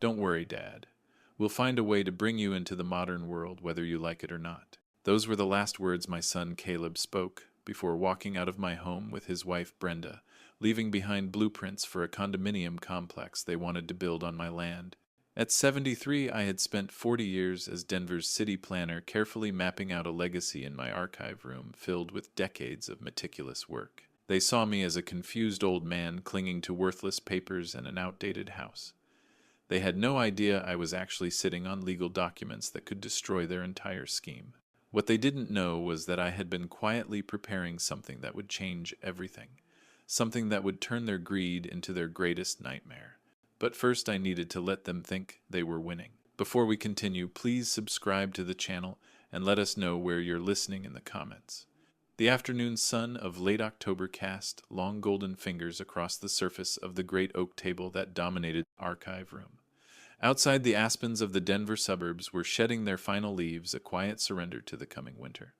Don't worry, Dad. We'll find a way to bring you into the modern world, whether you like it or not. Those were the last words my son Caleb spoke before walking out of my home with his wife Brenda, leaving behind blueprints for a condominium complex they wanted to build on my land. At 73, I had spent 40 years as Denver's city planner, carefully mapping out a legacy in my archive room filled with decades of meticulous work. They saw me as a confused old man clinging to worthless papers and an outdated house. They had no idea I was actually sitting on legal documents that could destroy their entire scheme. What they didn't know was that I had been quietly preparing something that would change everything, something that would turn their greed into their greatest nightmare. But first I needed to let them think they were winning. Before we continue, please subscribe to the channel and let us know where you're listening in the comments. The afternoon sun of late October cast long golden fingers across the surface of the great oak table that dominated the archive room. Outside, the aspens of the Denver suburbs were shedding their final leaves, a quiet surrender to the coming winter.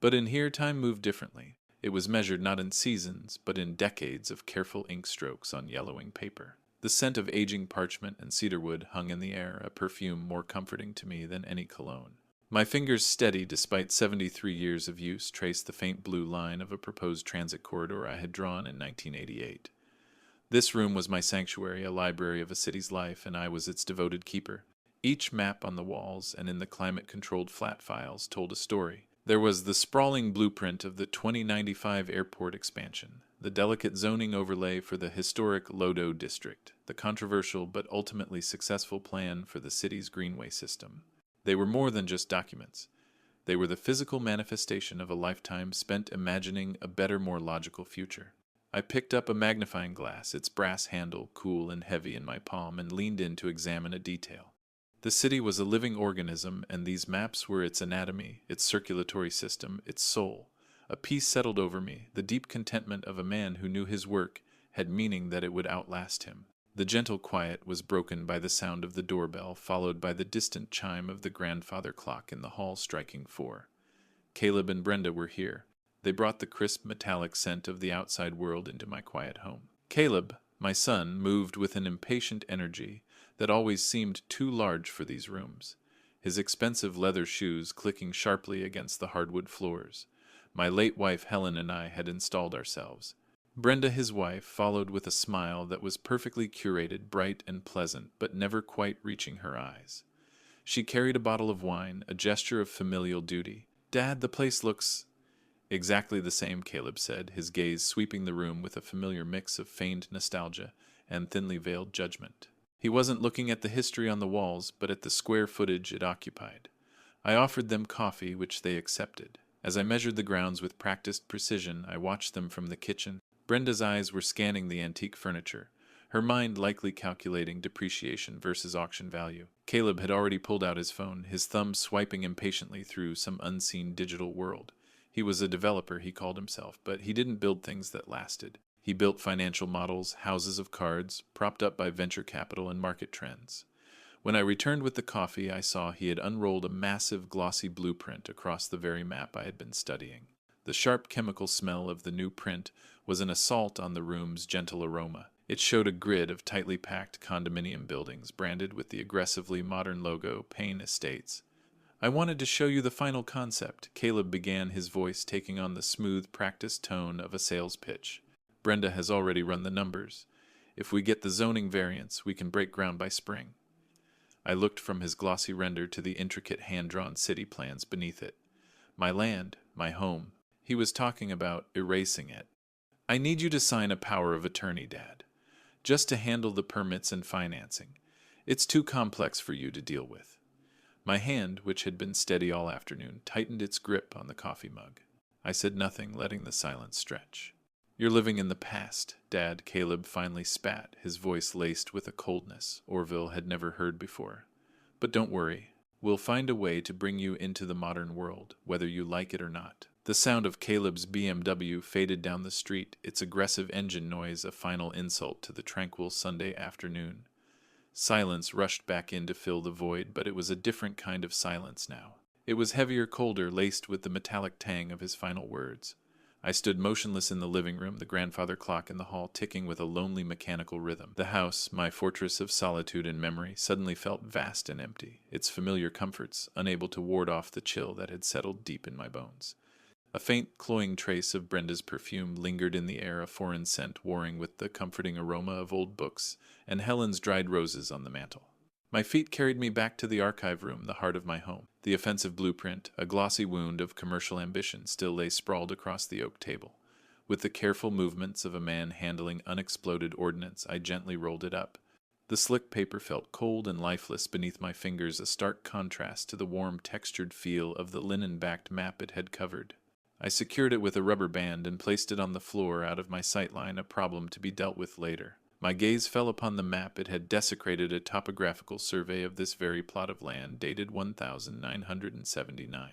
But in here, time moved differently. It was measured not in seasons, but in decades of careful ink strokes on yellowing paper. The scent of aging parchment and cedarwood hung in the air, a perfume more comforting to me than any cologne. My fingers, steady despite 73 years of use, traced the faint blue line of a proposed transit corridor I had drawn in 1988. This room was my sanctuary, a library of a city's life, and I was its devoted keeper. Each map on the walls and in the climate-controlled flat files told a story. There was the sprawling blueprint of the 2095 airport expansion, the delicate zoning overlay for the historic Lodo district, the controversial but ultimately successful plan for the city's greenway system. They were more than just documents. They were the physical manifestation of a lifetime spent imagining a better, more logical future. I picked up a magnifying glass, its brass handle cool and heavy in my palm, and leaned in to examine a detail. The city was a living organism, and these maps were its anatomy, its circulatory system, its soul. A peace settled over me, the deep contentment of a man who knew his work had meaning that it would outlast him. The gentle quiet was broken by the sound of the doorbell, followed by the distant chime of the grandfather clock in the hall striking 4. Caleb and Brenda were here. They brought the crisp metallic scent of the outside world into my quiet home. Caleb, my son, moved with an impatient energy that always seemed too large for these rooms, his expensive leather shoes clicking sharply against the hardwood floors. My late wife Helen and I had installed ourselves. Brenda, his wife, followed with a smile that was perfectly curated, bright and pleasant, but never quite reaching her eyes. She carried a bottle of wine, a gesture of familial duty. "Dad, the place looks—" "Exactly the same," Caleb said, his gaze sweeping the room with a familiar mix of feigned nostalgia and thinly veiled judgment. He wasn't looking at the history on the walls, but at the square footage it occupied. I offered them coffee, which they accepted. As I measured the grounds with practiced precision, I watched them from the kitchen. Brenda's eyes were scanning the antique furniture, her mind likely calculating depreciation versus auction value. Caleb had already pulled out his phone, his thumb swiping impatiently through some unseen digital world. He was a developer, he called himself, but he didn't build things that lasted. He built financial models, houses of cards, propped up by venture capital and market trends. When I returned with the coffee, I saw he had unrolled a massive glossy blueprint across the very map I had been studying. The sharp chemical smell of the new print was an assault on the room's gentle aroma. It showed a grid of tightly packed condominium buildings branded with the aggressively modern logo, Payne Estates. "I wanted to show you the final concept," Caleb began, his voice taking on the smooth, practiced tone of a sales pitch. "Brenda has already run the numbers. If we get the zoning variance, we can break ground by spring." I looked from his glossy render to the intricate hand-drawn city plans beneath it. My land, my home. He was talking about erasing it. "I need you to sign a power of attorney, Dad, just to handle the permits and financing. It's too complex for you to deal with." My hand, which had been steady all afternoon, tightened its grip on the coffee mug. I said nothing, letting the silence stretch. "You're living in the past, Dad," Caleb finally spat, his voice laced with a coldness Orville had never heard before. "But don't worry. We'll find a way to bring you into the modern world, whether you like it or not." The sound of Caleb's BMW faded down the street, its aggressive engine noise a final insult to the tranquil Sunday afternoon. Silence rushed back in to fill the void, but it was a different kind of silence now. It was heavier, colder, laced with the metallic tang of his final words. I stood motionless in the living room, the grandfather clock in the hall ticking with a lonely mechanical rhythm. The house, my fortress of solitude and memory, suddenly felt vast and empty, its familiar comforts unable to ward off the chill that had settled deep in my bones. A faint, cloying trace of Brenda's perfume lingered in the air, a foreign scent warring with the comforting aroma of old books and Helen's dried roses on the mantel. My feet carried me back to the archive room, the heart of my home. The offensive blueprint, a glossy wound of commercial ambition, still lay sprawled across the oak table. With the careful movements of a man handling unexploded ordnance, I gently rolled it up. The slick paper felt cold and lifeless beneath my fingers, a stark contrast to the warm, textured feel of the linen-backed map it had covered. I secured it with a rubber band and placed it on the floor out of my sightline, a problem to be dealt with later. My gaze fell upon the map. It had desecrated a topographical survey of this very plot of land, dated 1979.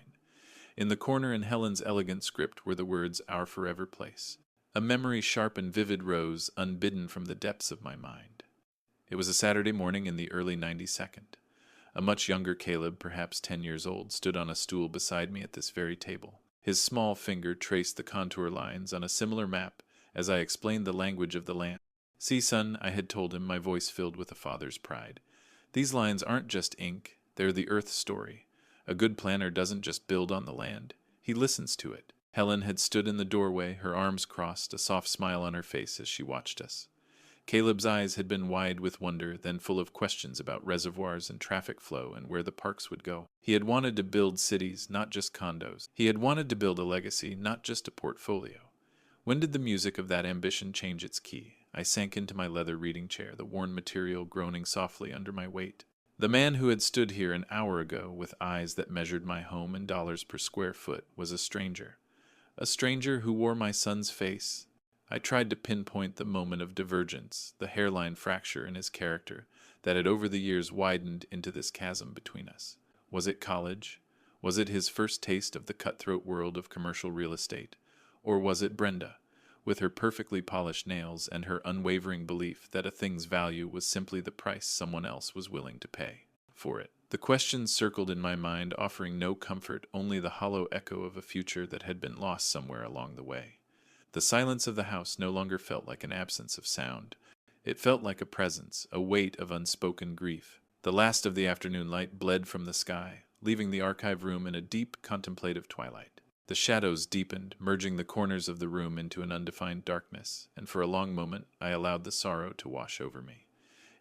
In the corner in Helen's elegant script were the words, "Our Forever Place." A memory sharp and vivid rose, unbidden from the depths of my mind. It was a Saturday morning in the early 92nd. A much younger Caleb, perhaps 10 years old, stood on a stool beside me at this very table. His small finger traced the contour lines on a similar map as I explained the language of the land. "See, son," I had told him, my voice filled with a father's pride. "These lines aren't just ink, they're the earth story. A good planner doesn't just build on the land, he listens to it." Helen had stood in the doorway, her arms crossed, a soft smile on her face as she watched us. Caleb's eyes had been wide with wonder, then full of questions about reservoirs and traffic flow and where the parks would go. He had wanted to build cities, not just condos. He had wanted to build a legacy, not just a portfolio. When did the music of that ambition change its key? I sank into my leather reading chair, the worn material groaning softly under my weight. The man who had stood here an hour ago with eyes that measured my home in dollars per square foot was a stranger. A stranger who wore my son's face. I tried to pinpoint the moment of divergence, the hairline fracture in his character that had over the years widened into this chasm between us. Was it college? Was it his first taste of the cutthroat world of commercial real estate? Or was it Brenda, with her perfectly polished nails and her unwavering belief that a thing's value was simply the price someone else was willing to pay for it? The questions circled in my mind, offering no comfort, only the hollow echo of a future that had been lost somewhere along the way. The silence of the house no longer felt like an absence of sound. It felt like a presence, a weight of unspoken grief. The last of the afternoon light bled from the sky, leaving the archive room in a deep, contemplative twilight. The shadows deepened, merging the corners of the room into an undefined darkness, and for a long moment I allowed the sorrow to wash over me.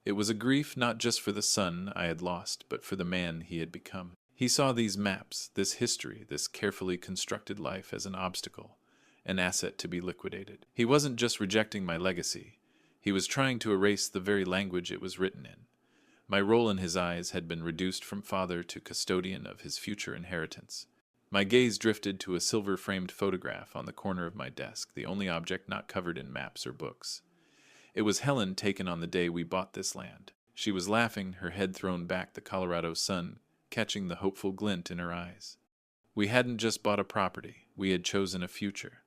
It was a grief not just for the son I had lost, but for the man he had become. He saw these maps, this history, this carefully constructed life as an obstacle, an asset to be liquidated. He wasn't just rejecting my legacy. He was trying to erase the very language it was written in. My role in his eyes had been reduced from father to custodian of his future inheritance. My gaze drifted to a silver-framed photograph on the corner of my desk, the only object not covered in maps or books. It was Helen, taken on the day we bought this land. She was laughing, her head thrown back, the Colorado sun catching the hopeful glint in her eyes. We hadn't just bought a property, we had chosen a future.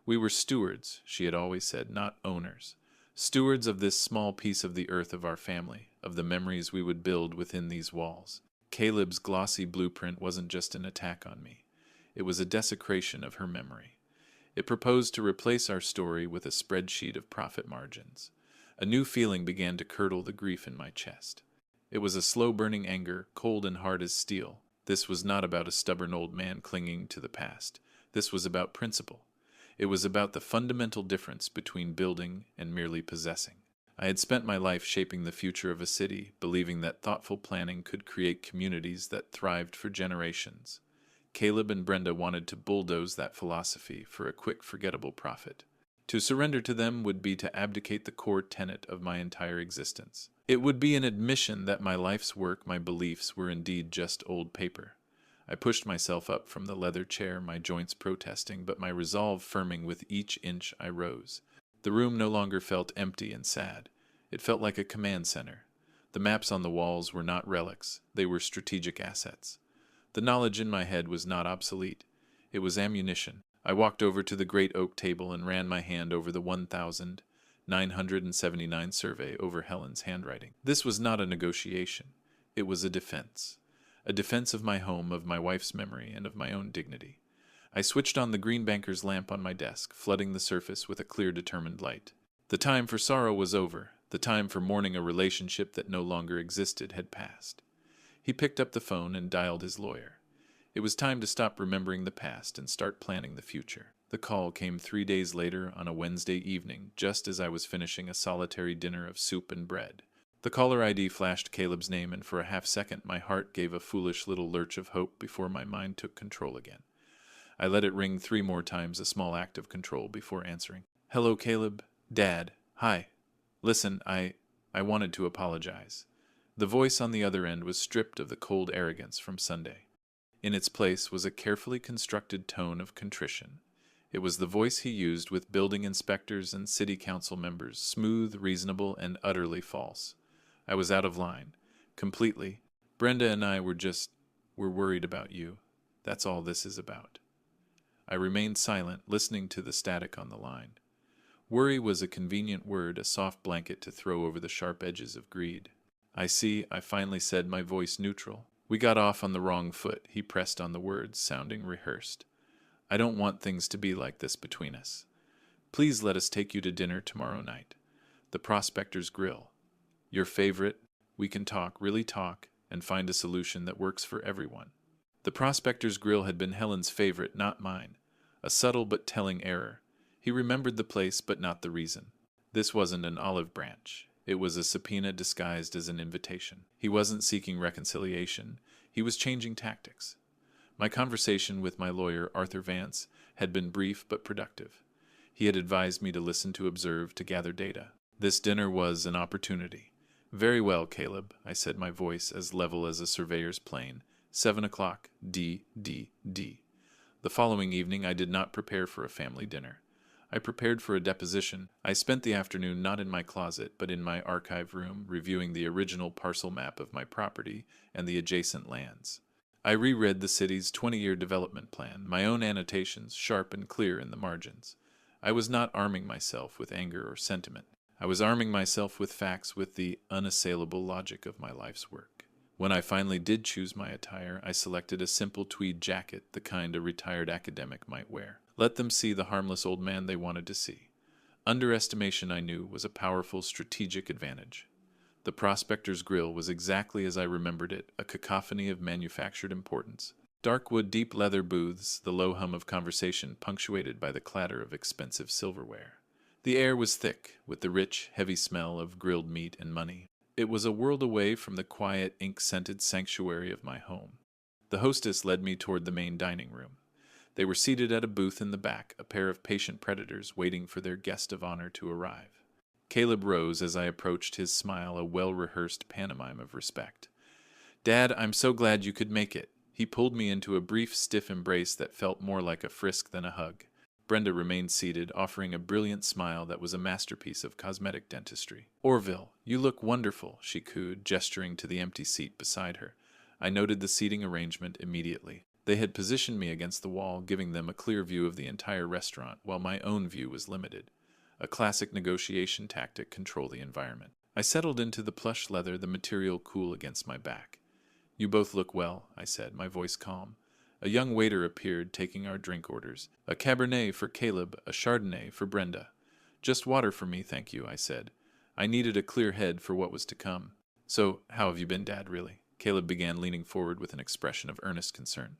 We were stewards, she had always said, not owners. Stewards of this small piece of the earth of our family, of the memories we would build within these walls. Caleb's glossy blueprint wasn't just an attack on me. It was a desecration of her memory. It proposed to replace our story with a spreadsheet of profit margins. A new feeling began to curdle the grief in my chest. It was a slow-burning anger, cold and hard as steel. This was not about a stubborn old man clinging to the past. This was about principle. It was about the fundamental difference between building and merely possessing. I had spent my life shaping the future of a city, believing that thoughtful planning could create communities that thrived for generations. Caleb and Brenda wanted to bulldoze that philosophy for a quick, forgettable profit. To surrender to them would be to abdicate the core tenet of my entire existence. It would be an admission that my life's work, my beliefs, were indeed just old paper. I pushed myself up from the leather chair, my joints protesting, but my resolve firming with each inch I rose. The room no longer felt empty and sad. It felt like a command center. The maps on the walls were not relics, they were strategic assets. The knowledge in my head was not obsolete. It was ammunition. I walked over to the great oak table and ran my hand over the 1979 survey over Helen's handwriting. This was not a negotiation. It was a defense. A defense of my home, of my wife's memory, and of my own dignity. I switched on the green banker's lamp on my desk, flooding the surface with a clear, determined light. The time for sorrow was over. The time for mourning a relationship that no longer existed had passed. He picked up the phone and dialed his lawyer. It was time to stop remembering the past and start planning the future. The call came 3 days later on a Wednesday evening, just as I was finishing a solitary dinner of soup and bread. The caller ID flashed Caleb's name, and for a half-second my heart gave a foolish little lurch of hope before my mind took control again. I let it ring 3 more times, a small act of control, before answering. "Hello, Caleb. Dad. Hi. Listen, I wanted to apologize." The voice on the other end was stripped of the cold arrogance from Sunday. In its place was a carefully constructed tone of contrition. It was the voice he used with building inspectors and city council members, smooth, reasonable, and utterly false. I was out of line. Completely. "Brenda and I we're worried about you. That's all this is about." I remained silent, listening to the static on the line. Worry was a convenient word, a soft blanket to throw over the sharp edges of greed. "I see," I finally said, my voice neutral. "We got off on the wrong foot." He pressed on the words, sounding rehearsed. "I don't want things to be like this between us. Please let us take you to dinner tomorrow night. The Prospector's Grill. Your favorite. We can talk, really talk, and find a solution that works for everyone." The Prospector's Grill had been Helen's favorite, not mine. A subtle but telling error. He remembered the place, but not the reason. This wasn't an olive branch. It was a subpoena disguised as an invitation. He wasn't seeking reconciliation. He was changing tactics. My conversation with my lawyer, Arthur Vance, had been brief but productive. He had advised me to listen, to observe, to gather data. This dinner was an opportunity. "Very well, Caleb," I said, my voice as level as a surveyor's plane. 7 o'clock, D. The following evening I did not prepare for a family dinner. I prepared for a deposition. I spent the afternoon not in my closet, but in my archive room, reviewing the original parcel map of my property and the adjacent lands. I reread the city's 20-year development plan, my own annotations sharp and clear in the margins. I was not arming myself with anger or sentiment. I was arming myself with facts, with the unassailable logic of my life's work. When I finally did choose my attire, I selected a simple tweed jacket, the kind a retired academic might wear. Let them see the harmless old man they wanted to see. Underestimation, I knew, was a powerful strategic advantage. The Prospector's Grill was exactly as I remembered it, a cacophony of manufactured importance. Dark wood, deep leather booths, the low hum of conversation punctuated by the clatter of expensive silverware. The air was thick, with the rich, heavy smell of grilled meat and money. It was a world away from the quiet, ink-scented sanctuary of my home. The hostess led me toward the main dining room. They were seated at a booth in the back, a pair of patient predators waiting for their guest of honor to arrive. Caleb rose as I approached, his smile a well-rehearsed pantomime of respect. "Dad, I'm so glad you could make it." He pulled me into a brief, stiff embrace that felt more like a frisk than a hug. Brenda remained seated, offering a brilliant smile that was a masterpiece of cosmetic dentistry. "Orville, you look wonderful," she cooed, gesturing to the empty seat beside her. I noted the seating arrangement immediately. They had positioned me against the wall, giving them a clear view of the entire restaurant, while my own view was limited. A classic negotiation tactic: control the environment. I settled into the plush leather, the material cool against my back. "You both look well," I said, my voice calm. A young waiter appeared, taking our drink orders. A Cabernet for Caleb, a Chardonnay for Brenda. "Just water for me, thank you," I said. I needed a clear head for what was to come. "So, how have you been, Dad, really?" Caleb began, leaning forward with an expression of earnest concern.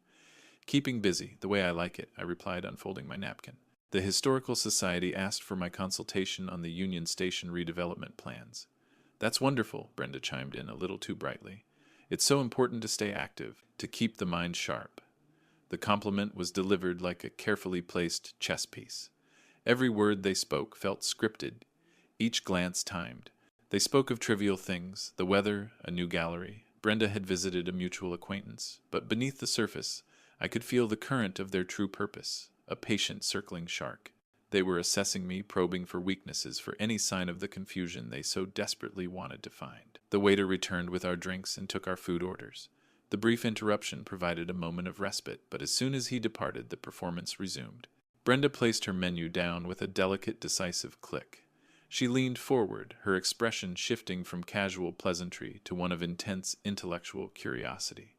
"Keeping busy, the way I like it," I replied, unfolding my napkin. "The Historical Society asked for my consultation on the Union Station redevelopment plans." "That's wonderful," Brenda chimed in, a little too brightly. "It's so important to stay active, to keep the mind sharp." The compliment was delivered like a carefully placed chess piece. Every word they spoke felt scripted, each glance timed. They spoke of trivial things: the weather, a new gallery. Brenda had visited a mutual acquaintance, but beneath the surface I could feel the current of their true purpose, a patient circling shark. They were assessing me, probing for weaknesses, for any sign of the confusion they so desperately wanted to find. The waiter returned with our drinks and took our food orders. The brief interruption provided a moment of respite, but as soon as he departed, the performance resumed. Brenda placed her menu down with a delicate, decisive click. She leaned forward, her expression shifting from casual pleasantry to one of intense intellectual curiosity.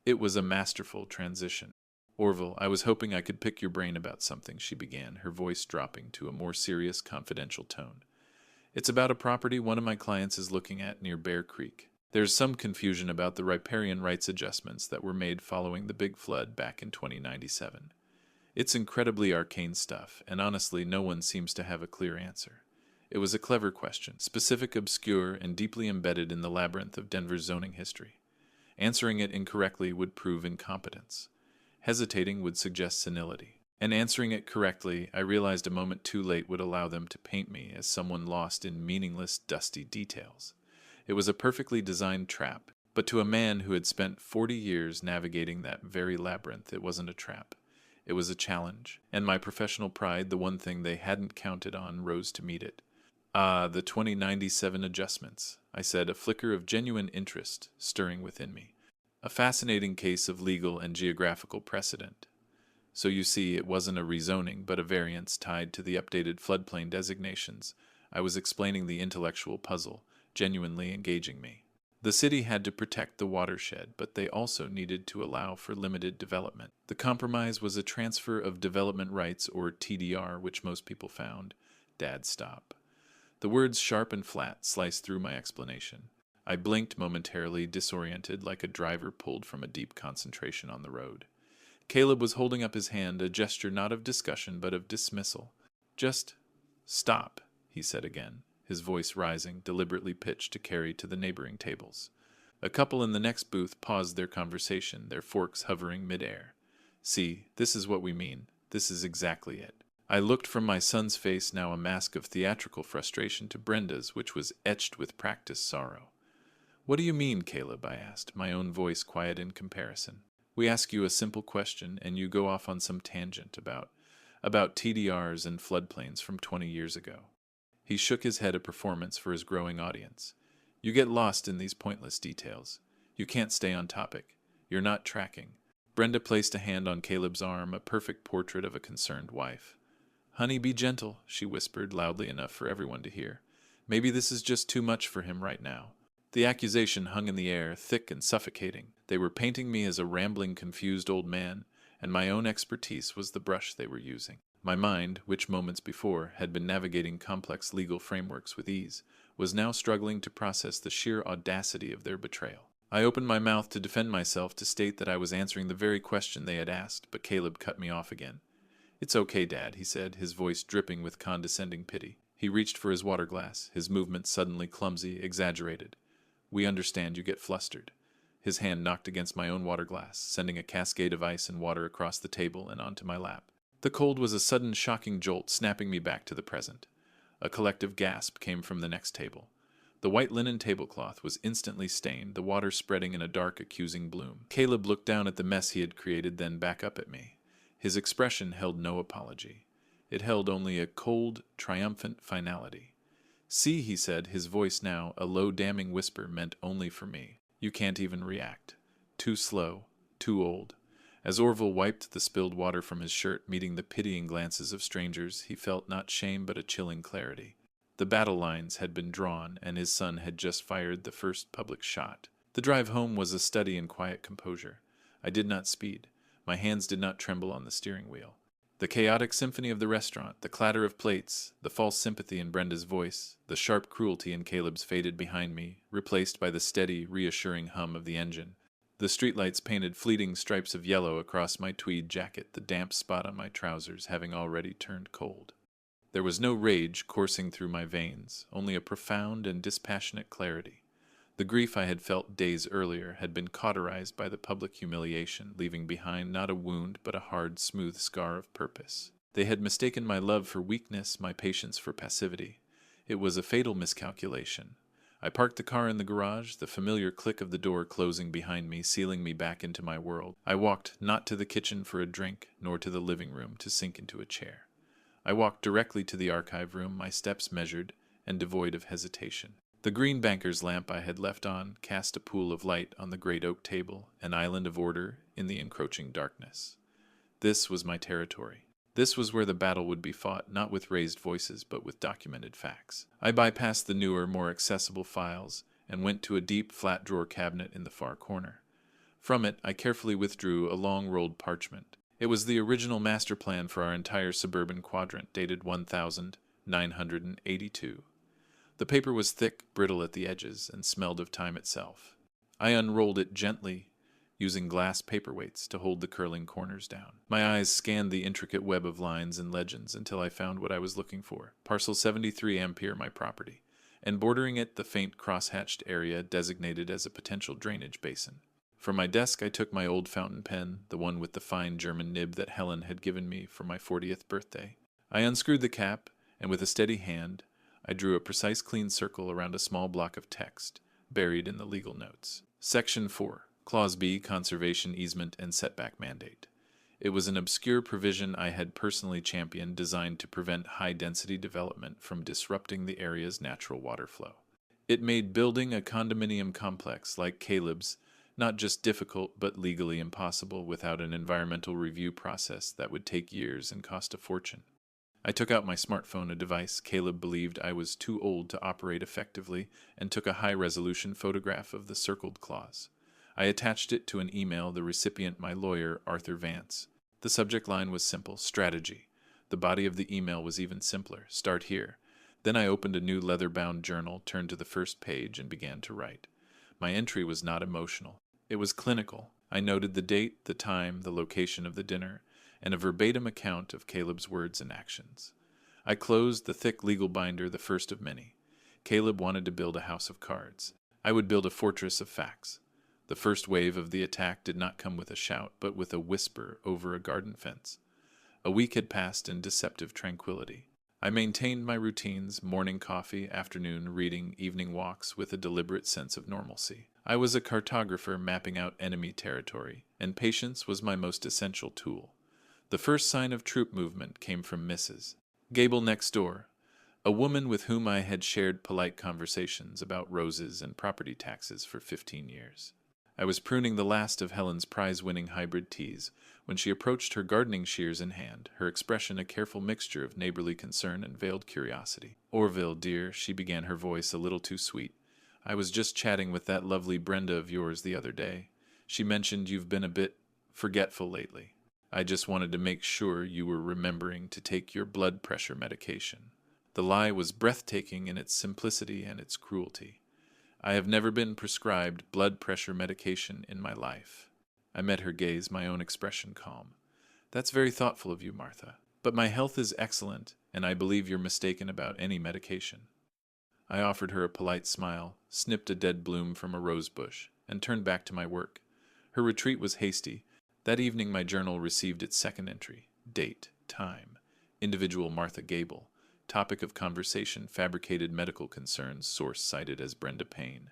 It was a masterful transition. Orville, I was hoping I could pick your brain about something, she began, her voice dropping to a more serious, confidential tone. It's about a property one of my clients is looking at near Bear Creek. There's some confusion about the riparian rights adjustments that were made following the big flood back in 2097. It's incredibly arcane stuff, and honestly, no one seems to have a clear answer. It was a clever question, specific, obscure, and deeply embedded in the labyrinth of Denver's zoning history. Answering it incorrectly would prove incompetence. Hesitating would suggest senility. And answering it correctly, I realized a moment too late would allow them to paint me as someone lost in meaningless, dusty details. It was a perfectly designed trap, but to a man who had spent 40 years navigating that very labyrinth, it wasn't a trap. It was a challenge, and my professional pride, the one thing they hadn't counted on, rose to meet it. Ah, the 2097 adjustments, I said, a flicker of genuine interest stirring within me. A fascinating case of legal and geographical precedent. So you see, it wasn't a rezoning, but a variance tied to the updated floodplain designations. I was explaining the intellectual puzzle, genuinely engaging me. The city had to protect the watershed, but they also needed to allow for limited development. The compromise was a transfer of development rights, or TDR, which most people found. Dad, stop. The words sharp and flat sliced through my explanation. I blinked momentarily, disoriented, like a driver pulled from a deep concentration on the road. Caleb was holding up his hand, a gesture not of discussion but of dismissal. Just stop, he said again, his voice rising, deliberately pitched to carry to the neighboring tables. A couple in the next booth paused their conversation, their forks hovering midair. See, this is what we mean. This is exactly it. I looked from my son's face, now a mask of theatrical frustration, to Brenda's, which was etched with practiced sorrow. What do you mean, Caleb? I asked, my own voice quiet in comparison. We ask you a simple question, and you go off on some tangent about TDRs and floodplains from 20 years ago. He shook his head, a performance for his growing audience. You get lost in these pointless details. You can't stay on topic. You're not tracking. Brenda placed a hand on Caleb's arm, a perfect portrait of a concerned wife. Honey, be gentle, she whispered, loudly enough for everyone to hear. Maybe this is just too much for him right now. The accusation hung in the air, thick and suffocating. They were painting me as a rambling, confused old man, and my own expertise was the brush they were using. My mind, which moments before had been navigating complex legal frameworks with ease, was now struggling to process the sheer audacity of their betrayal. I opened my mouth to defend myself, to state that I was answering the very question they had asked, but Caleb cut me off again. It's okay, Dad, he said, his voice dripping with condescending pity. He reached for his water glass, his movements suddenly clumsy, exaggerated. We understand you get flustered. His hand knocked against my own water glass, sending a cascade of ice and water across the table and onto my lap. The cold was a sudden, shocking jolt, snapping me back to the present. A collective gasp came from the next table. The white linen tablecloth was instantly stained, the water spreading in a dark, accusing bloom. Caleb looked down at the mess he had created, then back up at me. His expression held no apology. It held only a cold, triumphant finality. See, he said, his voice now, a low, damning whisper meant only for me. You can't even react. Too slow, too old. As Orville wiped the spilled water from his shirt, meeting the pitying glances of strangers, he felt not shame but a chilling clarity. The battle lines had been drawn, and his son had just fired the first public shot. The drive home was a study in quiet composure. I did not speed. My hands did not tremble on the steering wheel. The chaotic symphony of the restaurant, the clatter of plates, the false sympathy in Brenda's voice, the sharp cruelty in Caleb's faded behind me, replaced by the steady, reassuring hum of the engine. The streetlights painted fleeting stripes of yellow across my tweed jacket, the damp spot on my trousers having already turned cold. There was no rage coursing through my veins, only a profound and dispassionate clarity. The grief I had felt days earlier had been cauterized by the public humiliation, leaving behind not a wound but a hard, smooth scar of purpose. They had mistaken my love for weakness, my patience for passivity. It was a fatal miscalculation. I parked the car in the garage, the familiar click of the door closing behind me, sealing me back into my world. I walked not to the kitchen for a drink, nor to the living room to sink into a chair. I walked directly to the archive room, my steps measured and devoid of hesitation. The green banker's lamp I had left on cast a pool of light on the great oak table, an island of order in the encroaching darkness. This was my territory. This was where the battle would be fought, not with raised voices, but with documented facts. I bypassed the newer, more accessible files and went to a deep, flat drawer cabinet in the far corner. From it, I carefully withdrew a long rolled parchment. It was the original master plan for our entire suburban quadrant, dated 1982. The paper was thick, brittle at the edges, and smelled of time itself. I unrolled it gently, using glass paperweights to hold the curling corners down. My eyes scanned the intricate web of lines and legends until I found what I was looking for. Parcel 73 Ampere, my property, and bordering it the faint cross-hatched area designated as a potential drainage basin. From my desk I took my old fountain pen, the one with the fine German nib that Helen had given me for my 40th birthday. I unscrewed the cap, and with a steady hand, I drew a precise clean circle around a small block of text, buried in the legal notes. Section 4. Clause B, Conservation Easement and Setback Mandate. It was an obscure provision I had personally championed designed to prevent high-density development from disrupting the area's natural water flow. It made building a condominium complex like Caleb's not just difficult but legally impossible without an environmental review process that would take years and cost a fortune. I took out my smartphone, a device Caleb believed I was too old to operate effectively, and took a high-resolution photograph of the circled clause. I attached it to an email, the recipient my lawyer, Arthur Vance. The subject line was simple, strategy. The body of the email was even simpler, start here. Then I opened a new leather-bound journal, turned to the first page, and began to write. My entry was not emotional. It was clinical. I noted the date, the time, the location of the dinner, and a verbatim account of Caleb's words and actions. I closed the thick legal binder, the first of many. Caleb wanted to build a house of cards. I would build a fortress of facts. The first wave of the attack did not come with a shout, but with a whisper over a garden fence. A week had passed in deceptive tranquility. I maintained my routines, morning coffee, afternoon reading, evening walks, with a deliberate sense of normalcy. I was a cartographer mapping out enemy territory, and patience was my most essential tool. The first sign of troop movement came from Mrs. Gable next door, a woman with whom I had shared polite conversations about roses and property taxes for 15 years. I was pruning the last of Helen's prize-winning hybrid teas when she approached, her gardening shears in hand, her expression a careful mixture of neighborly concern and veiled curiosity. "Orville, dear," she began, her voice a little too sweet, "I was just chatting with that lovely Brenda of yours the other day. She mentioned you've been a bit forgetful lately. I just wanted to make sure you were remembering to take your blood pressure medication." The lie was breathtaking in its simplicity and its cruelty. I have never been prescribed blood pressure medication in my life. I met her gaze, my own expression calm. "That's very thoughtful of you, Martha. But my health is excellent, and I believe you're mistaken about any medication." I offered her a polite smile, snipped a dead bloom from a rose bush, and turned back to my work. Her retreat was hasty. That evening my journal received its second entry. Date, time, individual Martha Gable. Topic of conversation, fabricated medical concerns, source cited as Brenda Payne.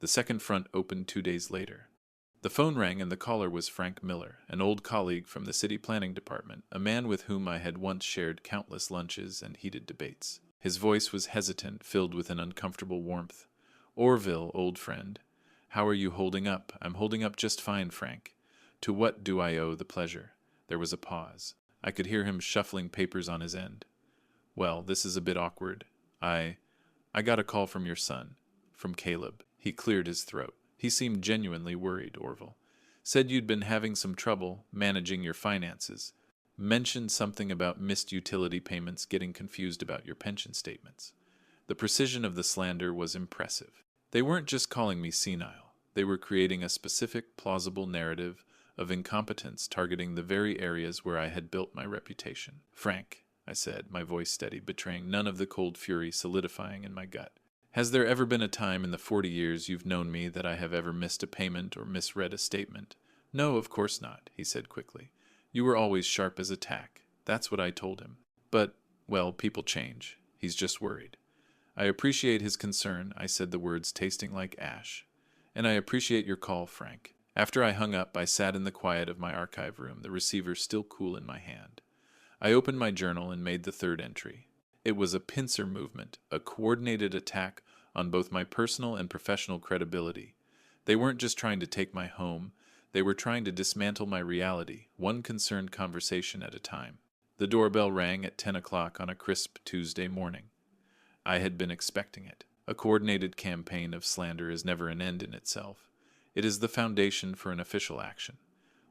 The second front opened 2 days later. The phone rang, and the caller was Frank Miller, an old colleague from the city planning department, a man with whom I had once shared countless lunches and heated debates. His voice was hesitant, filled with an uncomfortable warmth. "Orville, old friend. How are you holding up?" "I'm holding up just fine, Frank. To what do I owe the pleasure?" There was a pause. I could hear him shuffling papers on his end. "Well, this is a bit awkward. I got a call from your son. From Caleb." He cleared his throat. He seemed genuinely worried, Orville. "Said you'd been having some trouble managing your finances. Mentioned something about missed utility payments, getting confused about your pension statements." The precision of the slander was impressive. They weren't just calling me senile. They were creating a specific, plausible narrative of incompetence targeting the very areas where I had built my reputation. "Frank," I said, my voice steady, betraying none of the cold fury solidifying in my gut. "Has there ever been a time in the 40 years you've known me that I have ever missed a payment or misread a statement?" "No, of course not," he said quickly. "You were always sharp as a tack." That's what I told him. "But, well, people change. He's just worried." "I appreciate his concern," I said, the words tasting like ash. "And I appreciate your call, Frank." After I hung up, I sat in the quiet of my archive room, the receiver still cool in my hand. I opened my journal and made the third entry. It was a pincer movement, a coordinated attack on both my personal and professional credibility. They weren't just trying to take my home, they were trying to dismantle my reality, one concerned conversation at a time. The doorbell rang at 10 o'clock on a crisp Tuesday morning. I had been expecting it. A coordinated campaign of slander is never an end in itself. It is the foundation for an official action.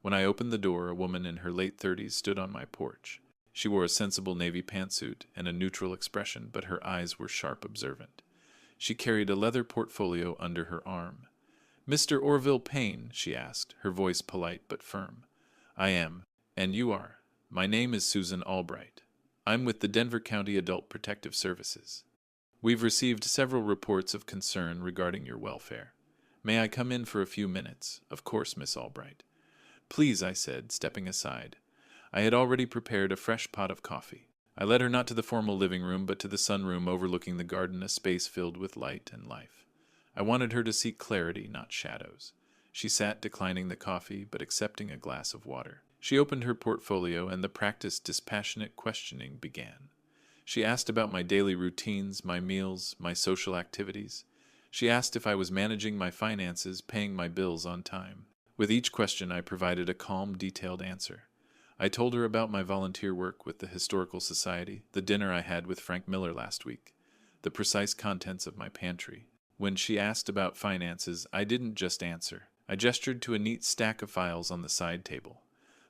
When I opened the door, a woman in her late 30s stood on my porch. She wore a sensible navy pantsuit and a neutral expression, but her eyes were sharp observant. She carried a leather portfolio under her arm. "Mr. Orville Payne?" she asked, her voice polite but firm. "I am. And you are?" "My name is Susan Albright. I'm with the Denver County Adult Protective Services. We've received several reports of concern regarding your welfare. May I come in for a few minutes?" "Of course, Miss Albright." "Please," I said, stepping aside. I had already prepared a fresh pot of coffee. I led her not to the formal living room, but to the sunroom overlooking the garden, a space filled with light and life. I wanted her to see clarity, not shadows. She sat, declining the coffee, but accepting a glass of water. She opened her portfolio, and the practiced, dispassionate questioning began. She asked about my daily routines, my meals, my social activities. She asked if I was managing my finances, paying my bills on time. With each question, I provided a calm, detailed answer. I told her about my volunteer work with the Historical Society, the dinner I had with Frank Miller last week, the precise contents of my pantry. When she asked about finances, I didn't just answer. I gestured to a neat stack of files on the side table.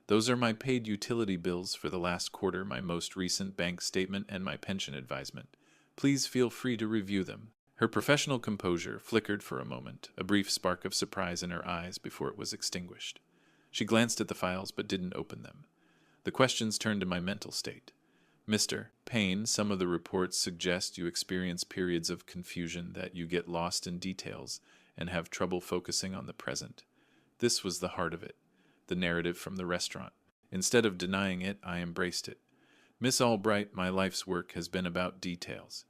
"Those are my paid utility bills for the last quarter, my most recent bank statement, and my pension advisement. Please feel free to review them." Her professional composure flickered for a moment, a brief spark of surprise in her eyes before it was extinguished. She glanced at the files but didn't open them. The questions turned to my mental state. "Mr. Payne, some of the reports suggest you experience periods of confusion, that you get lost in details and have trouble focusing on the present." This was the heart of it, the narrative from the restaurant. Instead of denying it, I embraced it. "Miss Albright, my life's work has been about details.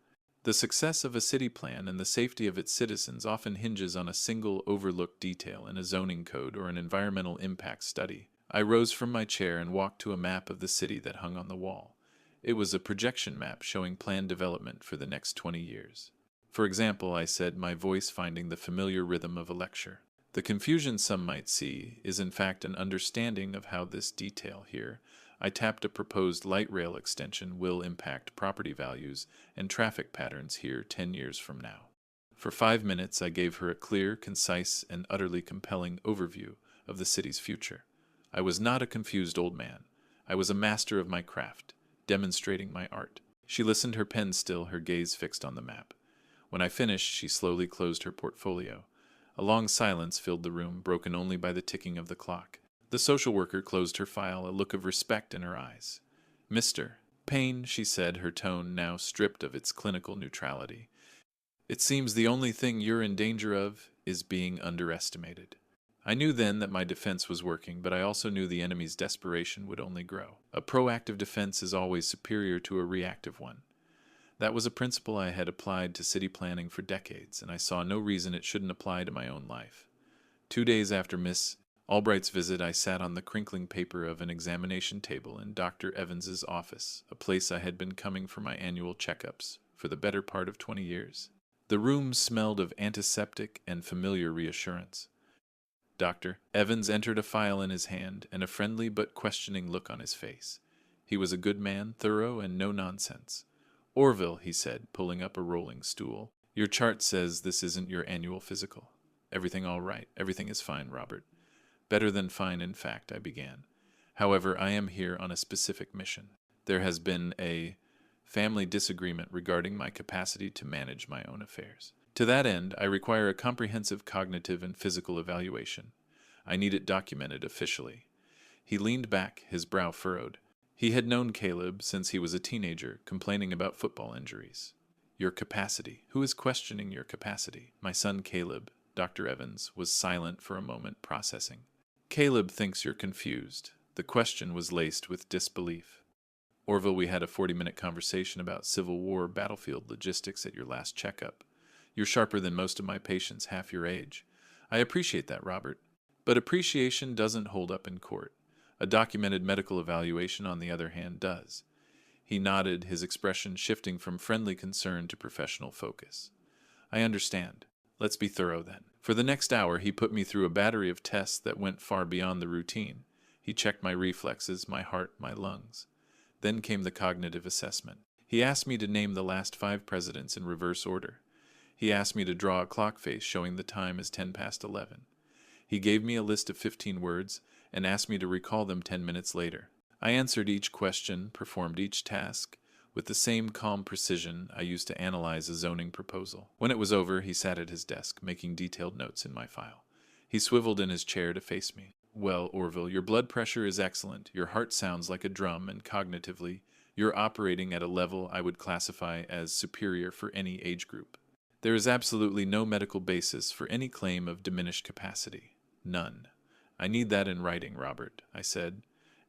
The success of a city plan and the safety of its citizens often hinges on a single overlooked detail in a zoning code or an environmental impact study." I rose from my chair and walked to a map of the city that hung on the wall. It was a projection map showing planned development for the next 20 years. "For example," I said, my voice finding the familiar rhythm of a lecture, "the confusion some might see is in fact an understanding of how this detail here," I tapped a proposed light rail extension, "will impact property values and traffic patterns here 10 years from now." For 5 minutes I gave her a clear, concise, and utterly compelling overview of the city's future. I was not a confused old man. I was a master of my craft, demonstrating my art. She listened, her pen still, her gaze fixed on the map. When I finished, she slowly closed her portfolio. A long silence filled the room, broken only by the ticking of the clock. The social worker closed her file, a look of respect in her eyes. "Mr. Payne," she said, her tone now stripped of its clinical neutrality, "it seems the only thing you're in danger of is being underestimated." I knew then that my defense was working, but I also knew the enemy's desperation would only grow. A proactive defense is always superior to a reactive one. That was a principle I had applied to city planning for decades, and I saw no reason it shouldn't apply to my own life. 2 days after Miss Albright's visit, I sat on the crinkling paper of an examination table in Dr. Evans's office, a place I had been coming for my annual checkups for the better part of 20 years. The room smelled of antiseptic and familiar reassurance. Dr. Evans entered, a file in his hand and a friendly but questioning look on his face. He was a good man, thorough and no nonsense. "Orville," he said, pulling up a rolling stool, "your chart says this isn't your annual physical." "Everything all right?" "Everything is fine, Robert." "Better than fine, in fact," I began. "However, I am here on a specific mission. There has been a family disagreement regarding my capacity to manage my own affairs. To that end, I require a comprehensive cognitive and physical evaluation. I need it documented officially." He leaned back, his brow furrowed. He had known Caleb since he was a teenager, complaining about football injuries. "Your capacity. Who is questioning your capacity?" "My son Caleb." Dr. Evans was silent for a moment, processing. "Caleb thinks you're confused." The question was laced with disbelief. "Orville, we had a 40-minute conversation about Civil War battlefield logistics at your last checkup. You're sharper than most of my patients half your age." "I appreciate that, Robert. But appreciation doesn't hold up in court. A documented medical evaluation, on the other hand, does." He nodded, his expression shifting from friendly concern to professional focus. "I understand. Let's be thorough then." For the next hour, he put me through a battery of tests that went far beyond the routine. He checked my reflexes, my heart, my lungs. Then came the cognitive assessment. He asked me to name the last 5 presidents in reverse order. He asked me to draw a clock face showing the time as 10 past 11. He gave me a list of 15 words and asked me to recall them 10 minutes later. I answered each question, performed each task, with the same calm precision I used to analyze a zoning proposal. When it was over, he sat at his desk, making detailed notes in my file. He swiveled in his chair to face me. "Well, Orville, your blood pressure is excellent, your heart sounds like a drum, and cognitively, you're operating at a level I would classify as superior for any age group. There is absolutely no medical basis for any claim of diminished capacity. None. I need that in writing, Robert," I said,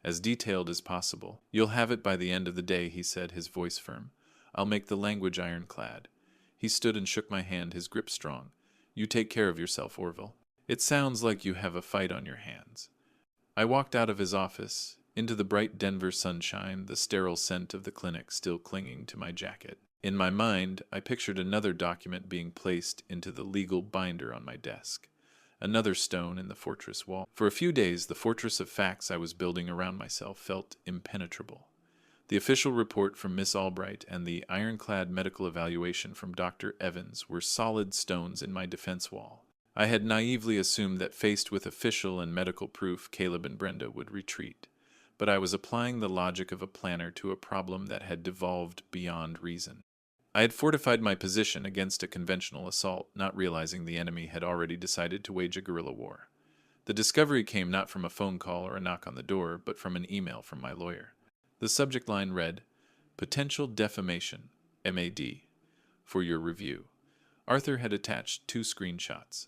"as detailed as possible." "You'll have it by the end of the day," he said, his voice firm. "I'll make the language ironclad." He stood and shook my hand, his grip strong. "You take care of yourself, Orville. It sounds like you have a fight on your hands." I walked out of his office, into the bright Denver sunshine, the sterile scent of the clinic still clinging to my jacket. In my mind, I pictured another document being placed into the legal binder on my desk. Another stone in the fortress wall. For a few days, the fortress of facts I was building around myself felt impenetrable. The official report from Miss Albright and the ironclad medical evaluation from Dr. Evans were solid stones in my defense wall. I had naively assumed that faced with official and medical proof, Caleb and Brenda would retreat. But I was applying the logic of a planner to a problem that had devolved beyond reason. I had fortified my position against a conventional assault, not realizing the enemy had already decided to wage a guerrilla war. The discovery came not from a phone call or a knock on the door, but from an email from my lawyer. The subject line read, "Potential defamation, MAD, for your review." Arthur had attached 2 screenshots.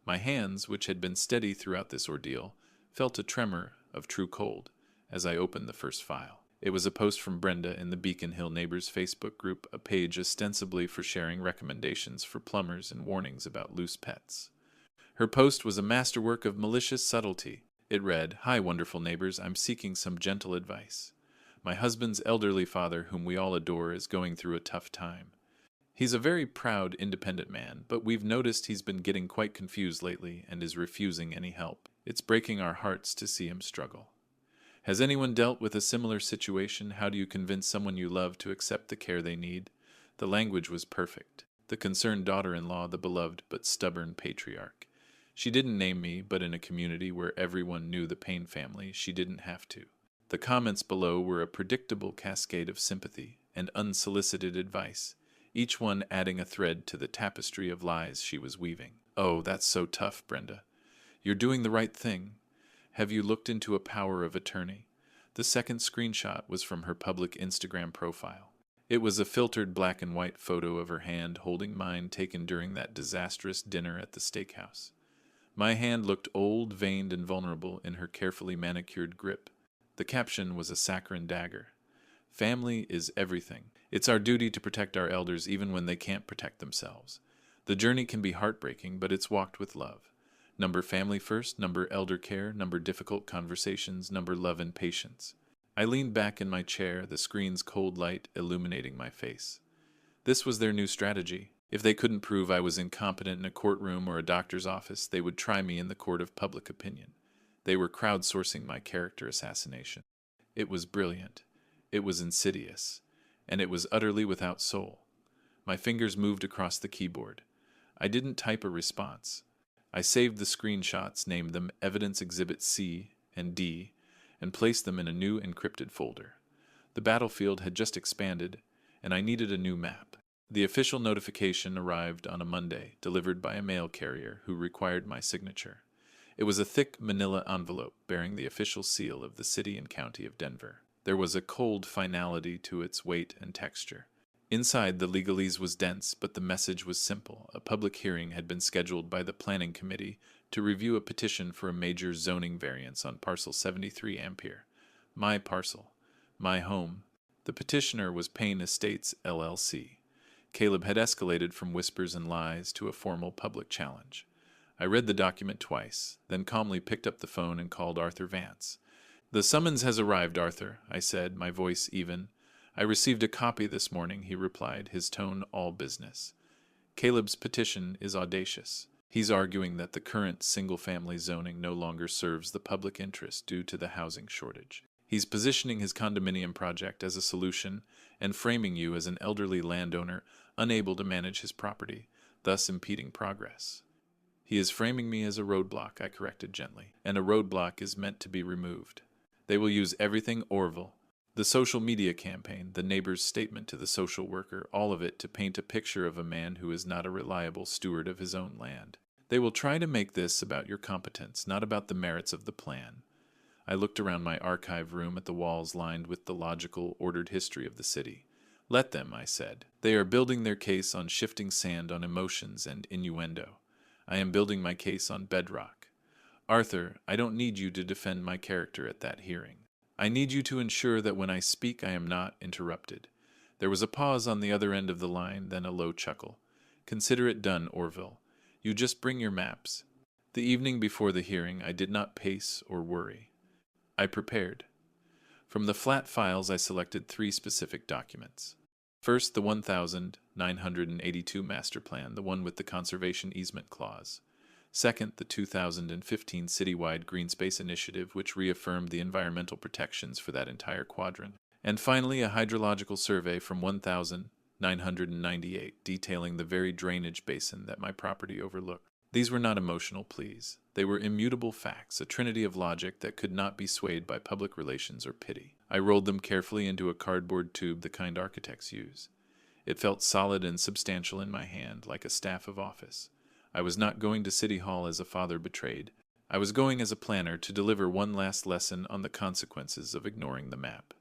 My hands, which had been steady throughout this ordeal, felt a tremor of true cold as I opened the first file. It was a post from Brenda in the Beacon Hill Neighbors Facebook group, a page ostensibly for sharing recommendations for plumbers and warnings about loose pets. Her post was a masterwork of malicious subtlety. It read, "Hi, wonderful neighbors, I'm seeking some gentle advice. My husband's elderly father, whom we all adore, is going through a tough time. He's a very proud, independent man, but we've noticed he's been getting quite confused lately and is refusing any help. It's breaking our hearts to see him struggle. Has anyone dealt with a similar situation? How do you convince someone you love to accept the care they need?" The language was perfect. The concerned daughter-in-law, the beloved but stubborn patriarch. She didn't name me, but in a community where everyone knew the Payne family, she didn't have to. The comments below were a predictable cascade of sympathy and unsolicited advice, each one adding a thread to the tapestry of lies she was weaving. "Oh, that's so tough, Brenda. You're doing the right thing. Have you looked into a power of attorney?" The second screenshot was from her public Instagram profile. It was a filtered black and white photo of her hand holding mine taken during that disastrous dinner at the steakhouse. My hand looked old, veined, and vulnerable in her carefully manicured grip. The caption was a saccharine dagger. "Family is everything. It's our duty to protect our elders even when they can't protect themselves. The journey can be heartbreaking, but it's walked with love. Number family first, number elder care, number difficult conversations, number love and patience." I leaned back in my chair, the screen's cold light illuminating my face. This was their new strategy. If they couldn't prove I was incompetent in a courtroom or a doctor's office, they would try me in the court of public opinion. They were crowdsourcing my character assassination. It was brilliant. It was insidious. And it was utterly without soul. My fingers moved across the keyboard. I didn't type a response. I saved the screenshots, named them Evidence Exhibit C and D, and placed them in a new encrypted folder. The battlefield had just expanded, and I needed a new map. The official notification arrived on a Monday, delivered by a mail carrier who required my signature. It was a thick manila envelope bearing the official seal of the city and county of Denver. There was a cold finality to its weight and texture. Inside, the legalese was dense, but the message was simple. A public hearing had been scheduled by the Planning Committee to review a petition for a major zoning variance on parcel 73 Ampere. My parcel. My home. The petitioner was Payne Estates, LLC. Caleb had escalated from whispers and lies to a formal public challenge. I read the document twice, then calmly picked up the phone and called Arthur Vance. "The summons has arrived, Arthur," I said, my voice even. "I received a copy this morning," he replied, his tone all business. "Caleb's petition is audacious. He's arguing that the current single-family zoning no longer serves the public interest due to the housing shortage. He's positioning his condominium project as a solution and framing you as an elderly landowner unable to manage his property, thus impeding progress. He is framing me as a roadblock, I corrected gently. And a roadblock is meant to be removed. They will use everything Orville. The social media campaign, the neighbor's statement to the social worker, all of it to paint a picture of a man who is not a reliable steward of his own land. They will try to make this about your competence, not about the merits of the plan. I looked around my archive room at the walls lined with the logical, ordered history of the city. Let them, I said. They are building their case on shifting sand, on emotions and innuendo. I am building my case on bedrock. Arthur, I don't need you to defend my character at that hearing. I need you to ensure that when I speak I am not interrupted. There was a pause on the other end of the line, then a low chuckle. Consider it done, Orville. You just bring your maps. The evening before the hearing I did not pace or worry. I prepared. From the flat files I selected 3 specific documents. First, the 1982 Master Plan, the one with the Conservation Easement Clause. Second, the 2015 Citywide Green Space Initiative, which reaffirmed the environmental protections for that entire quadrant. And finally, a hydrological survey from 1998, detailing the very drainage basin that my property overlooked. These were not emotional pleas. They were immutable facts, a trinity of logic that could not be swayed by public relations or pity. I rolled them carefully into a cardboard tube, the kind architects use. It felt solid and substantial in my hand, like a staff of office. I was not going to City Hall as a father betrayed. I was going as a planner to deliver one last lesson on the consequences of ignoring the map.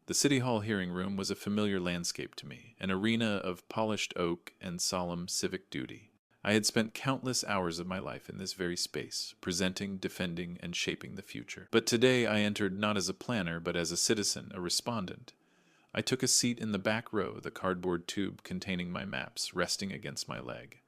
The City Hall hearing room was a familiar landscape to me, an arena of polished oak and solemn civic duty. I had spent countless hours of my life in this very space, presenting, defending, and shaping the future. But today I entered not as a planner, but as a citizen, a respondent. I took a seat in the back row, the cardboard tube containing my maps resting against my leg.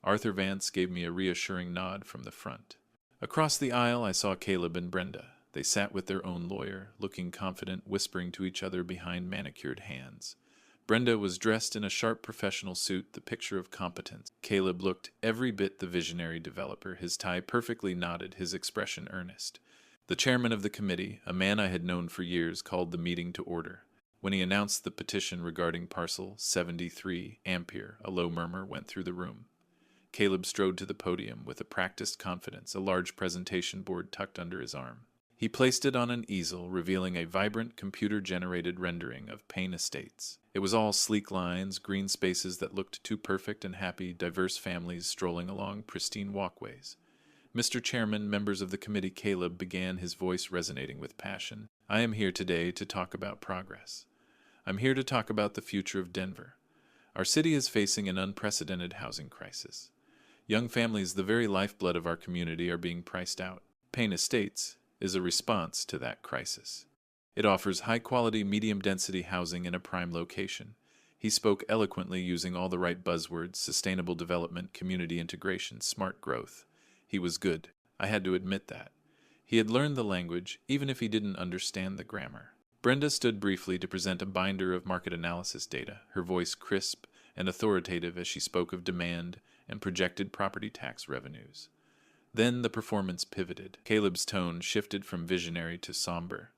Arthur Vance gave me a reassuring nod from the front. Across the aisle I saw Caleb and Brenda. They sat with their own lawyer, looking confident, whispering to each other behind manicured hands. Brenda was dressed in a sharp professional suit, the picture of competence. Caleb looked every bit the visionary developer, his tie perfectly knotted, his expression earnest. The chairman of the committee, a man I had known for years, called the meeting to order. When he announced the petition regarding parcel 73 Ampere, a low murmur went through the room. Caleb strode to the podium with a practiced confidence, a large presentation board tucked under his arm. He placed it on an easel, revealing a vibrant computer-generated rendering of Payne Estates. It was all sleek lines, green spaces that looked too perfect and happy, diverse families strolling along pristine walkways. Mr. Chairman, members of the committee, Caleb began, his voice resonating with passion. I am here today to talk about progress. I'm here to talk about the future of Denver. Our city is facing an unprecedented housing crisis. Young families, the very lifeblood of our community, are being priced out. Payne Estates is a response to that crisis. It offers high-quality, medium-density housing in a prime location. He spoke eloquently using all the right buzzwords: sustainable development, community integration, smart growth. He was good. I had to admit that. He had learned the language, even if he didn't understand the grammar. Brenda stood briefly to present a binder of market analysis data, her voice crisp and authoritative as she spoke of demand and projected property tax revenues. Then the performance pivoted. Caleb's tone shifted from visionary to somber.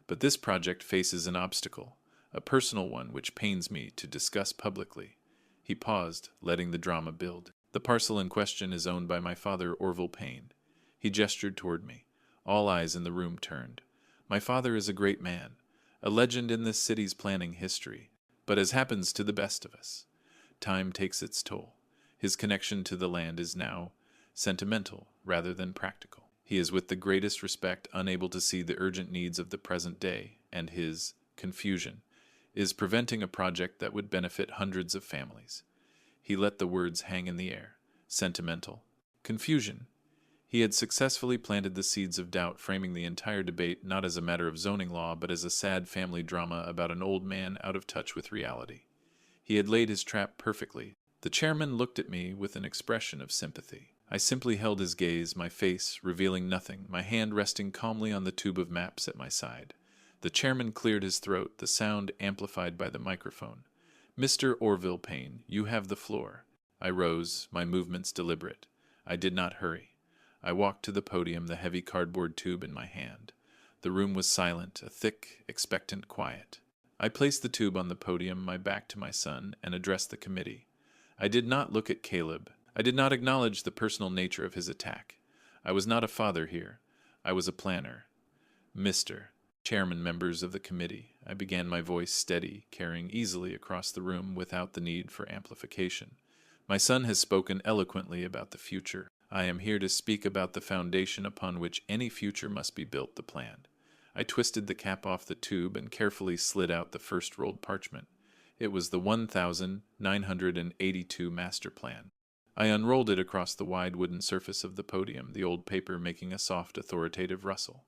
But this project faces an obstacle, a personal one which pains me to discuss publicly. He paused, letting the drama build. The parcel in question is owned by my father, Orville Payne. He gestured toward me. All eyes in the room turned. My father is a great man, a legend in this city's planning history. But as happens to the best of us, time takes its toll. His connection to the land is now sentimental rather than practical. He is, with the greatest respect, unable to see the urgent needs of the present day, and his confusion is preventing a project that would benefit hundreds of families. He let the words hang in the air. Sentimental. Confusion. He had successfully planted the seeds of doubt, framing the entire debate not as a matter of zoning law, but as a sad family drama about an old man out of touch with reality. He had laid his trap perfectly. The chairman looked at me with an expression of sympathy. I simply held his gaze, my face revealing nothing, my hand resting calmly on the tube of maps at my side. The chairman cleared his throat, the sound amplified by the microphone. Mr. Orville Payne, you have the floor. I rose, my movements deliberate. I did not hurry. I walked to the podium, the heavy cardboard tube in my hand. The room was silent, a thick, expectant quiet. I placed the tube on the podium, my back to my son, and addressed the committee. I did not look at Caleb. I did not acknowledge the personal nature of his attack. I was not a father here. I was a planner. Mr. Chairman, members of the committee, I began, my voice steady, carrying easily across the room without the need for amplification. My son has spoken eloquently about the future. I am here to speak about the foundation upon which any future must be built, the plan. I twisted the cap off the tube and carefully slid out the first rolled parchment. It was the 1982 master plan. I unrolled it across the wide wooden surface of the podium, the old paper making a soft, authoritative rustle.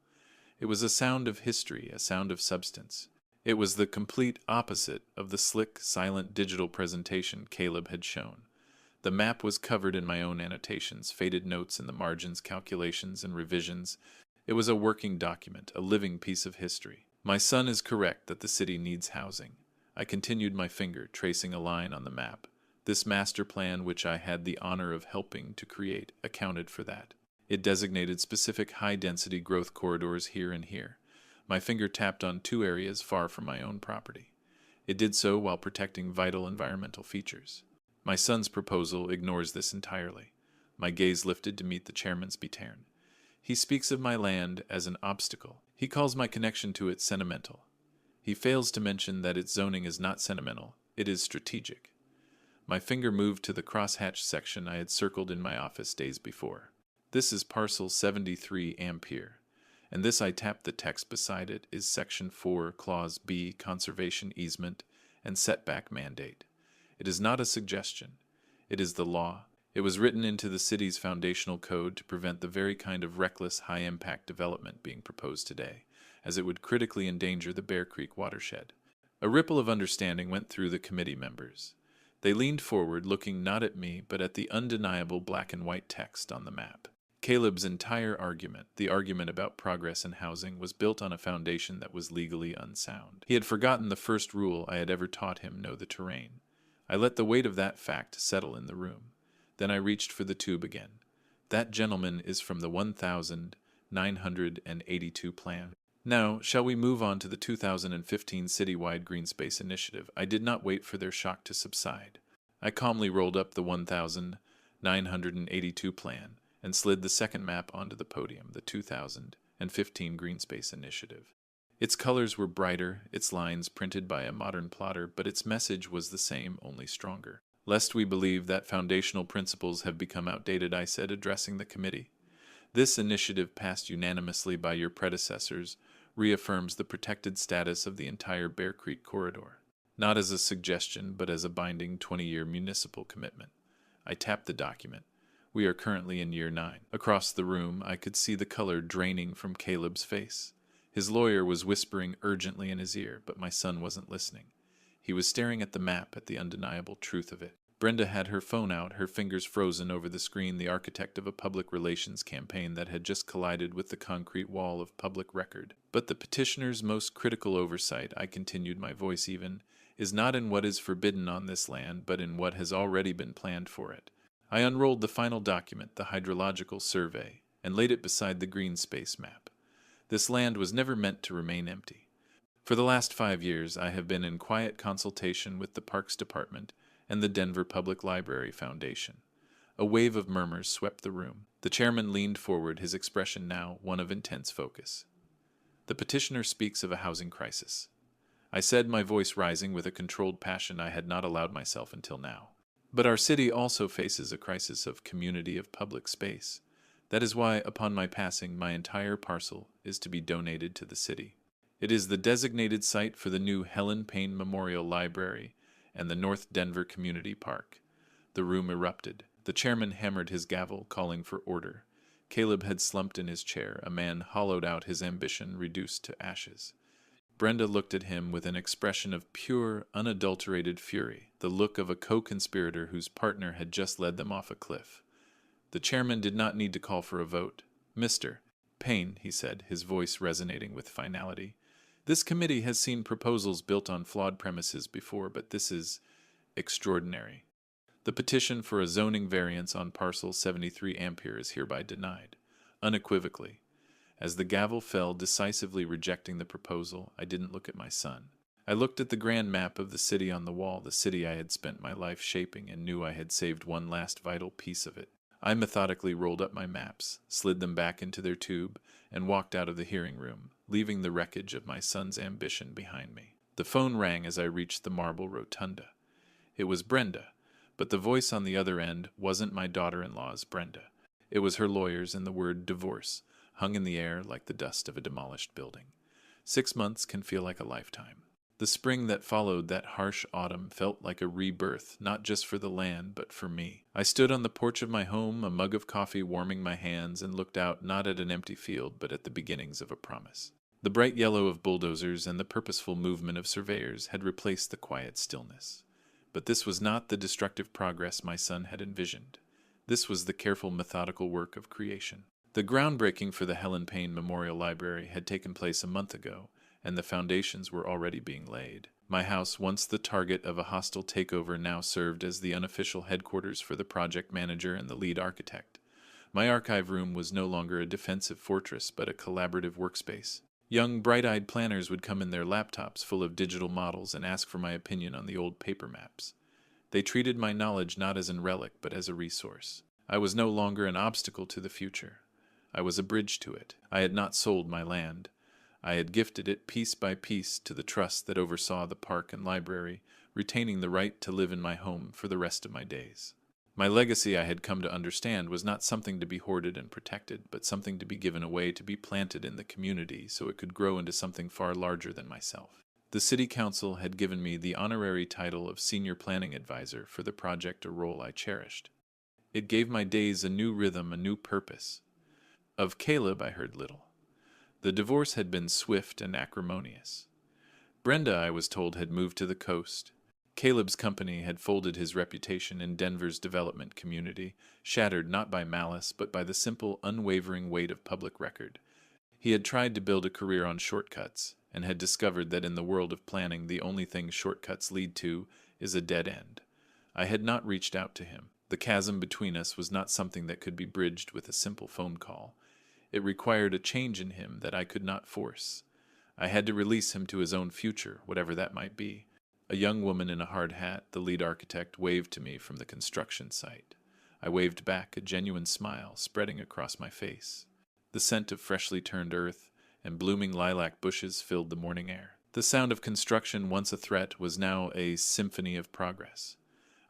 It was a sound of history, a sound of substance. It was the complete opposite of the slick, silent digital presentation Caleb had shown. The map was covered in my own annotations, faded notes in the margins, calculations, and revisions. It was a working document, a living piece of history. My son is correct that the city needs housing. I continued, my finger tracing a line on the map. This master plan, which I had the honor of helping to create, accounted for that. It designated specific high-density growth corridors here and here. My finger tapped on 2 areas far from my own property. It did so while protecting vital environmental features. My son's proposal ignores this entirely. My gaze lifted to meet the chairman's return. He speaks of my land as an obstacle. He calls my connection to it sentimental. He fails to mention that its zoning is not sentimental, it is strategic. My finger moved to the crosshatched section I had circled in my office days before. This is parcel 73 Ampere, and this, I tapped the text beside it, is section 4, clause B, conservation easement and setback mandate. It is not a suggestion. It is the law. It was written into the city's foundational code to prevent the very kind of reckless, high-impact development being proposed today, as it would critically endanger the Bear Creek watershed. A ripple of understanding went through the committee members. They leaned forward, looking not at me, but at the undeniable black and white text on the map. Caleb's entire argument, the argument about progress in housing, was built on a foundation that was legally unsound. He had forgotten the first rule I had ever taught him: know the terrain. I let the weight of that fact settle in the room. Then I reached for the tube again. That gentleman is from the 1982 plan. Now, shall we move on to the 2015 citywide green space initiative? I did not wait for their shock to subside. I calmly rolled up the 1982 plan and slid the second map onto the podium, the 2015 green space initiative. Its colors were brighter, its lines printed by a modern plotter, but its message was the same, only stronger. Lest we believe that foundational principles have become outdated, I said, addressing the committee. This initiative, passed unanimously by your predecessors, reaffirms the protected status of the entire Bear Creek corridor, not as a suggestion, but as a binding 20-year municipal commitment. I tapped the document. We are currently in year 9. Across the room, I could see the color draining from Caleb's face. His lawyer was whispering urgently in his ear, but my son wasn't listening. He was staring at the map, at the undeniable truth of it. Brenda had her phone out, her fingers frozen over the screen, the architect of a public relations campaign that had just collided with the concrete wall of public record. But the petitioner's most critical oversight, I continued, my voice even, is not in what is forbidden on this land, but in what has already been planned for it. I unrolled the final document, the hydrological survey, and laid it beside the green space map. This land was never meant to remain empty. For the last 5 years, I have been in quiet consultation with the Parks Department and the Denver Public Library Foundation. A wave of murmurs swept the room. The chairman leaned forward, his expression now one of intense focus. The petitioner speaks of a housing crisis. I said, my voice rising with a controlled passion I had not allowed myself until now. But our city also faces a crisis of community, of public space. That is why, upon my passing, my entire parcel is to be donated to the city. It is the designated site for the new Helen Payne Memorial Library and the North Denver Community Park. The room erupted. The chairman hammered his gavel, calling for order. Caleb had slumped in his chair, a man hollowed out, his ambition reduced to ashes. Brenda looked at him with an expression of pure, unadulterated fury, the look of a co-conspirator whose partner had just led them off a cliff. The chairman did not need to call for a vote. Mr. Payne, he said, his voice resonating with finality, this committee has seen proposals built on flawed premises before, but this is extraordinary. The petition for a zoning variance on parcel 73 Ampere is hereby denied, unequivocally. As the gavel fell, decisively rejecting the proposal, I didn't look at my son. I looked at the grand map of the city on the wall, the city I had spent my life shaping, and knew I had saved one last vital piece of it. I methodically rolled up my maps, slid them back into their tube, and walked out of the hearing room, leaving the wreckage of my son's ambition behind me. The phone rang as I reached the marble rotunda. It was Brenda, but the voice on the other end wasn't my daughter-in-law's Brenda. It was her lawyer's, and the word divorce hung in the air like the dust of a demolished building. 6 months can feel like a lifetime. The spring that followed that harsh autumn felt like a rebirth, not just for the land, but for me. I stood on the porch of my home, a mug of coffee warming my hands, and looked out not at an empty field, but at the beginnings of a promise. The bright yellow of bulldozers and the purposeful movement of surveyors had replaced the quiet stillness. But this was not the destructive progress my son had envisioned. This was the careful, methodical work of creation. The groundbreaking for the Helen Payne Memorial Library had taken place a month ago, and the foundations were already being laid. My house, once the target of a hostile takeover, now served as the unofficial headquarters for the project manager and the lead architect. My archive room was no longer a defensive fortress, but a collaborative workspace. Young, bright-eyed planners would come in their laptops full of digital models and ask for my opinion on the old paper maps. They treated my knowledge not as a relic, but as a resource. I was no longer an obstacle to the future. I was a bridge to it. I had not sold my land. I had gifted it piece by piece to the trust that oversaw the park and library, retaining the right to live in my home for the rest of my days. My legacy, I had come to understand, was not something to be hoarded and protected, but something to be given away, to be planted in the community so it could grow into something far larger than myself. The city council had given me the honorary title of senior planning advisor for the project, a role I cherished. It gave my days a new rhythm, a new purpose. Of Caleb I heard little. The divorce had been swift and acrimonious. Brenda, I was told, had moved to the coast. Caleb's company had folded his reputation in Denver's development community, shattered not by malice, but by the simple, unwavering weight of public record. He had tried to build a career on shortcuts, and had discovered that in the world of planning the only thing shortcuts lead to is a dead end. I had not reached out to him. The chasm between us was not something that could be bridged with a simple phone call. It required a change in him that I could not force. I had to release him to his own future, whatever that might be. A young woman in a hard hat, the lead architect, waved to me from the construction site. I waved back, a genuine smile spreading across my face. The scent of freshly turned earth and blooming lilac bushes filled the morning air. The sound of construction, once a threat, was now a symphony of progress.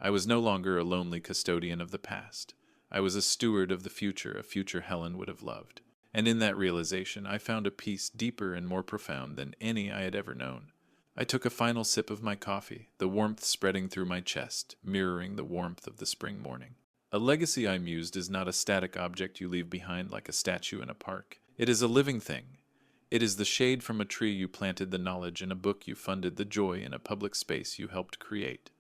I was no longer a lonely custodian of the past. I was a steward of the future, a future Helen would have loved. And in that realization, I found a peace deeper and more profound than any I had ever known. I took a final sip of my coffee, the warmth spreading through my chest, mirroring the warmth of the spring morning. A legacy, I mused, is not a static object you leave behind like a statue in a park. It is a living thing. It is the shade from a tree you planted, the knowledge in a book you funded, the joy in a public space you helped create.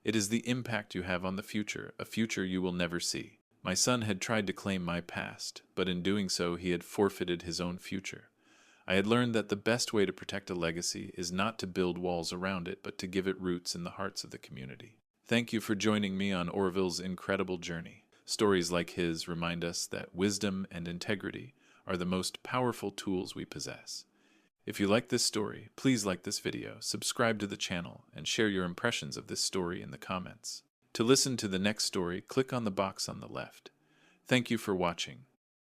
It is the impact you have on the future, a future you will never see. My son had tried to claim my past, but in doing so he had forfeited his own future. I had learned that the best way to protect a legacy is not to build walls around it, but to give it roots in the hearts of the community. Thank you for joining me on Orville's incredible journey. Stories like his remind us that wisdom and integrity are the most powerful tools we possess. If you like this story, please like this video, subscribe to the channel, and share your impressions of this story in the comments. To listen to the next story, click on the box on the left. Thank you for watching.